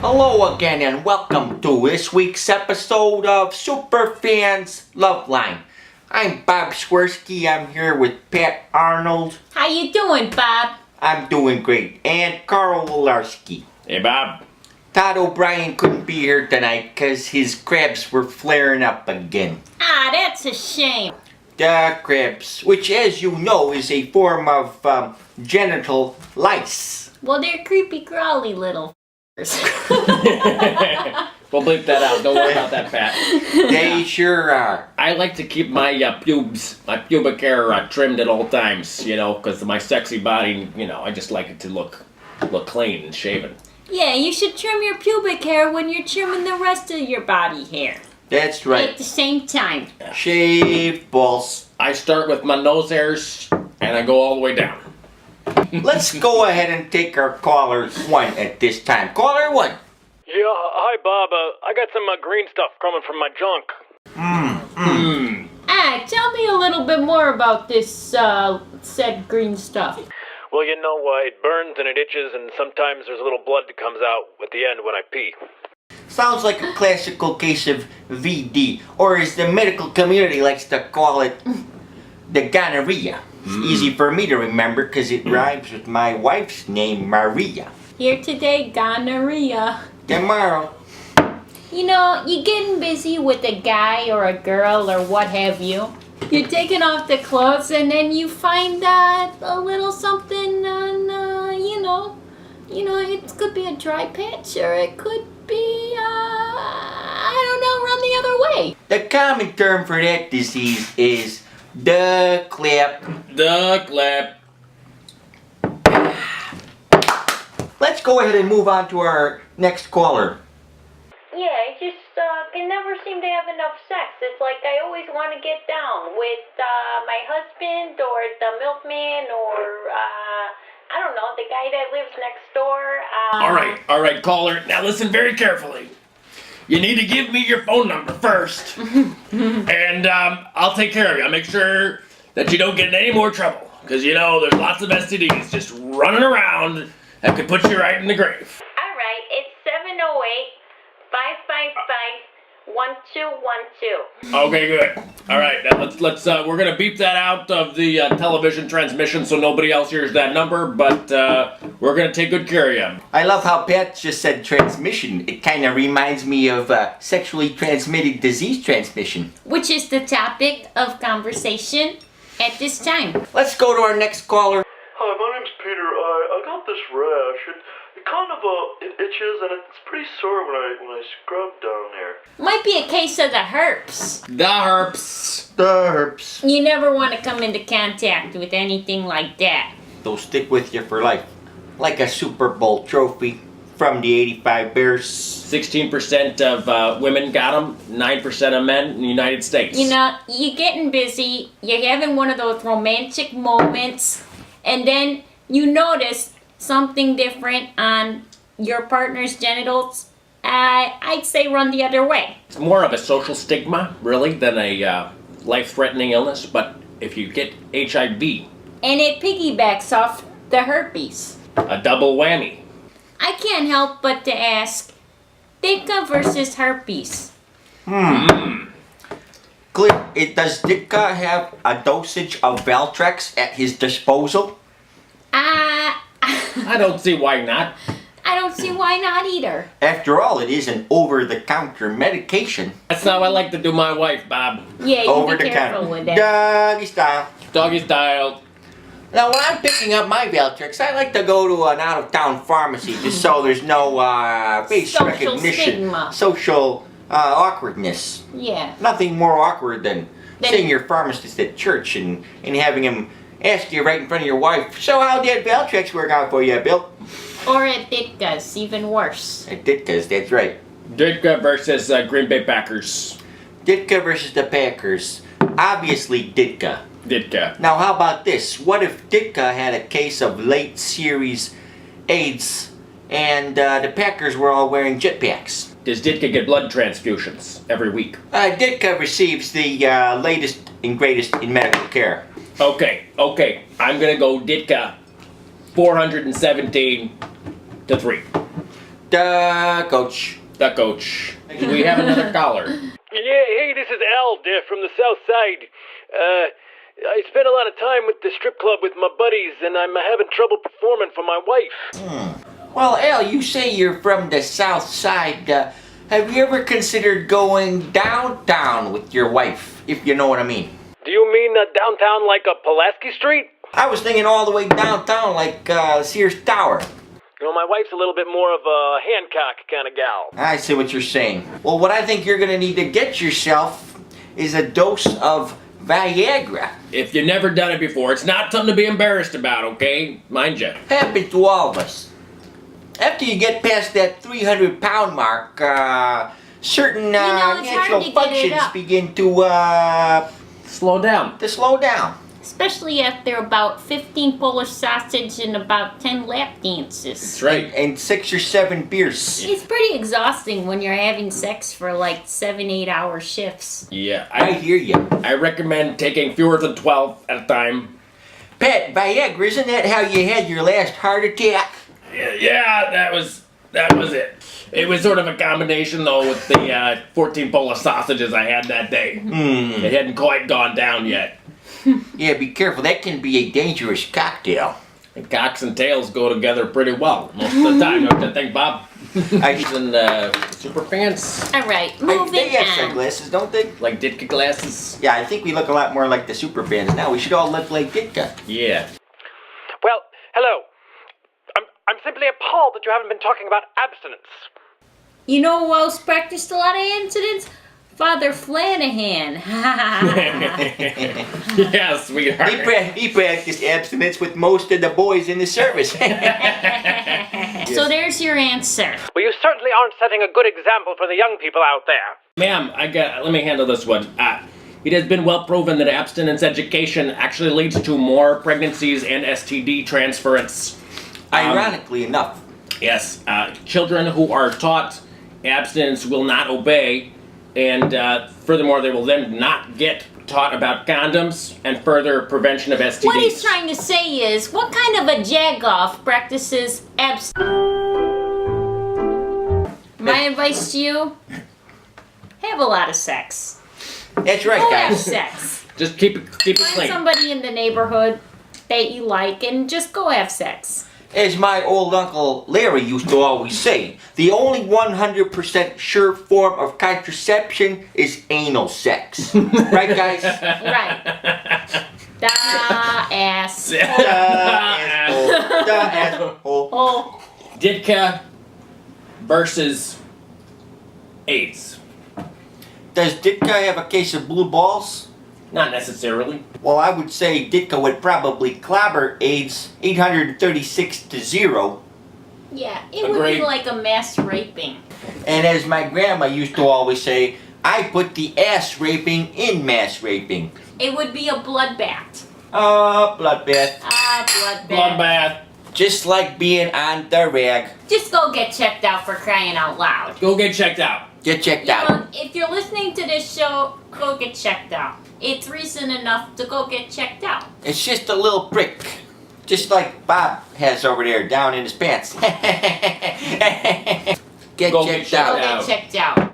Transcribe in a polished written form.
Hello again and welcome to this week's episode of Superfans Love Line. I'm Bob Swirsky. I'm here with Pat Arnold. How you doing, Bob? I'm doing great. And Carl Wolarski. Hey, Bob. Todd O'Brien couldn't be here tonight because his crabs were flaring up again. Ah, that's a shame. The crabs, which as you know is a form of genital lice. Well, they're creepy, crawly little We'll bleep that out. Don't worry about that, Pat. They sure are. I like to keep my my pubic hair trimmed at all times, because my sexy body, I just like it to look clean and shaven. Yeah, you should trim your pubic hair when you're trimming the rest of your body hair. That's right. At the same time. Shave balls. I start with my nose hairs, and I go all the way down. Let's go ahead and take our caller one at this time. Caller one. Yeah, hi Bob. I got some green stuff coming from my junk. Ah, tell me a little bit more about this said green stuff. Well, it burns and it itches, and sometimes there's a little blood that comes out at the end when I pee. Sounds like a classical case of VD, or as the medical community likes to call it, the gonorrhea. It's easy for me to remember because it rhymes with my wife's name, Maria. Here today, gonorrhea. Tomorrow. You're getting busy with a guy or a girl or what have you. You're taking off the clothes and then you find a little something on, it could be a dry patch or it could be, run the other way. The common term for that disease is the clap. The clap. Let's go ahead and move on to our next caller. Yeah, I just can never seem to have enough sex. It's like I always want to get down with my husband or the milkman or, I don't know, the guy that lives next door. All right, caller. Now listen very carefully. You need to give me your phone number first, and I'll take care of you. I'll make sure that you don't get in any more trouble, because there's lots of STDs just running around that could put you right in the grave. All right, it's 708-555-1212. Okay, good. All right, now let's we're gonna beep that out of the television transmission so nobody else hears that number, but we're gonna take good care of you. I love how Pat just said transmission. It kind of reminds me of sexually transmitted disease transmission. Which is the topic of conversation at this time. Let's go to our next caller. Hi, my name's Peter. I got this rash. It kind of it itches and it's pretty sore when I scrub down there. Might be a case of the herpes. The herps. The herps. You never want to come into contact with anything like that. They'll stick with you for life. Like a Super Bowl trophy from the 85 Bears. 16% of women got them, 9% of men in the United States. You're getting busy, you're having one of those romantic moments, and then you notice something different on your partner's genitals. I'd say run the other way. It's more of a social stigma, really, than a life-threatening illness, but if you get HIV, And it piggybacks off the herpes. a double whammy. I can't help but to ask, Ditka versus herpes. Does Ditka have a dosage of Valtrex at his disposal? I don't see why not. I don't see why not either. After all, it is an over-the-counter medication. That's how I like to do my wife, Bob. Yeah, you be careful with that. Doggy style. Doggy style. Now, when I'm picking up my Valtrex, I like to go to an out-of-town pharmacy just so there's no face Social recognition, stigma. social awkwardness. Yeah. Nothing more awkward than seeing your pharmacist at church and having him ask you right in front of your wife, so how did Valtrex work out for you, Bill? Or at Ditka's, even worse. At Ditka's, that's right. Ditka versus Green Bay Packers. Ditka versus the Packers. Obviously, Ditka. Ditka. Now, how about this? What if Ditka had a case of late series AIDS and the Packers were all wearing jetpacks? Does Ditka get blood transfusions every week? Ditka receives the latest and greatest in medical care. Okay. I'm gonna go Ditka 417 to 3. The coach. The coach. Do we have another caller? Yeah, hey, this is Al there from the South Side. I spent a lot of time with the strip club with my buddies, and I'm having trouble performing for my wife. Well, Al, you say you're from the South Side. Have you ever considered going downtown with your wife, if you know what I mean? Do you mean downtown like a Pulaski Street? I was thinking all the way downtown like Sears Tower. You know, my wife's a little bit more of a Hancock kind of gal. I see what you're saying. Well, what I think you're going to need to get yourself is a dose of Viagra. If you've never done it before, it's not something to be embarrassed about, okay? Mind you. Happens to all of us. After you get past that 300-pound mark, certain it's hard natural to get it functions up. begin to Slow down. slow down. Especially after about 15 Polish sausage and about 10 lap dances. That's right. And 6 or 7 beers. It's pretty exhausting when you're having sex for like 7-8 hour shifts. Yeah, I hear you. I recommend taking fewer than 12 at a time. Pat, Viagra, isn't that how you had your last heart attack? Yeah, that was it. It was sort of a combination, though, with the 14 Polish sausages I had that day. It hadn't quite gone down yet. Yeah, be careful. That can be a dangerous cocktail. And cocks and tails go together pretty well most of the time, don't you think, Bob? Using Superfans, All right, They moving have on. sunglasses, don't they? like Ditka glasses. Yeah, I think we look a lot more like the Superfans now. We should all look like Ditka. Yeah. Well, hello. I'm simply appalled that you haven't been talking about abstinence. You know who else practiced a lot of incidents? Father Flanahan. Yeah, sweetheart. He practiced abstinence with most of the boys in the service. So there's your answer. Well, you certainly aren't setting a good example for the young people out there. Ma'am, let me handle this one. It has been well proven that abstinence education actually leads to more pregnancies and STD transference. Ironically enough. Yes, children who are taught abstinence will not obey, and furthermore, they will then not get taught about condoms and further prevention of STDs. What he's trying to say is, what kind of a jagoff practices My advice to you, have a lot of sex. That's right, Go have guys. sex. Just keep it Find clean. somebody in the neighborhood that you like and just go have sex. As my old uncle Larry used to always say, the only 100% sure form of contraception is anal sex. Right, guys? Right. Da ass. The asshole. The asshole. Oh. Ditka versus AIDS. Does Ditka have a case of blue balls? Not necessarily. Well, I would say Ditka would probably clobber AIDS 836-0. Yeah, it would Agreed. be like a mass raping. And as my grandma used to always say, I put the ass raping in mass raping. It would be a bloodbath. Bloodbath. Bloodbath. Bloodbath. Just like being on the rag. Just go get checked out for crying out loud. Go get checked out. Get checked You out. know, if you're listening to this show, go get checked out. It's reason enough to go get checked out. It's just a little prick. Just like Bob has over there down in his pants. Get Go checked get out. Go get checked out.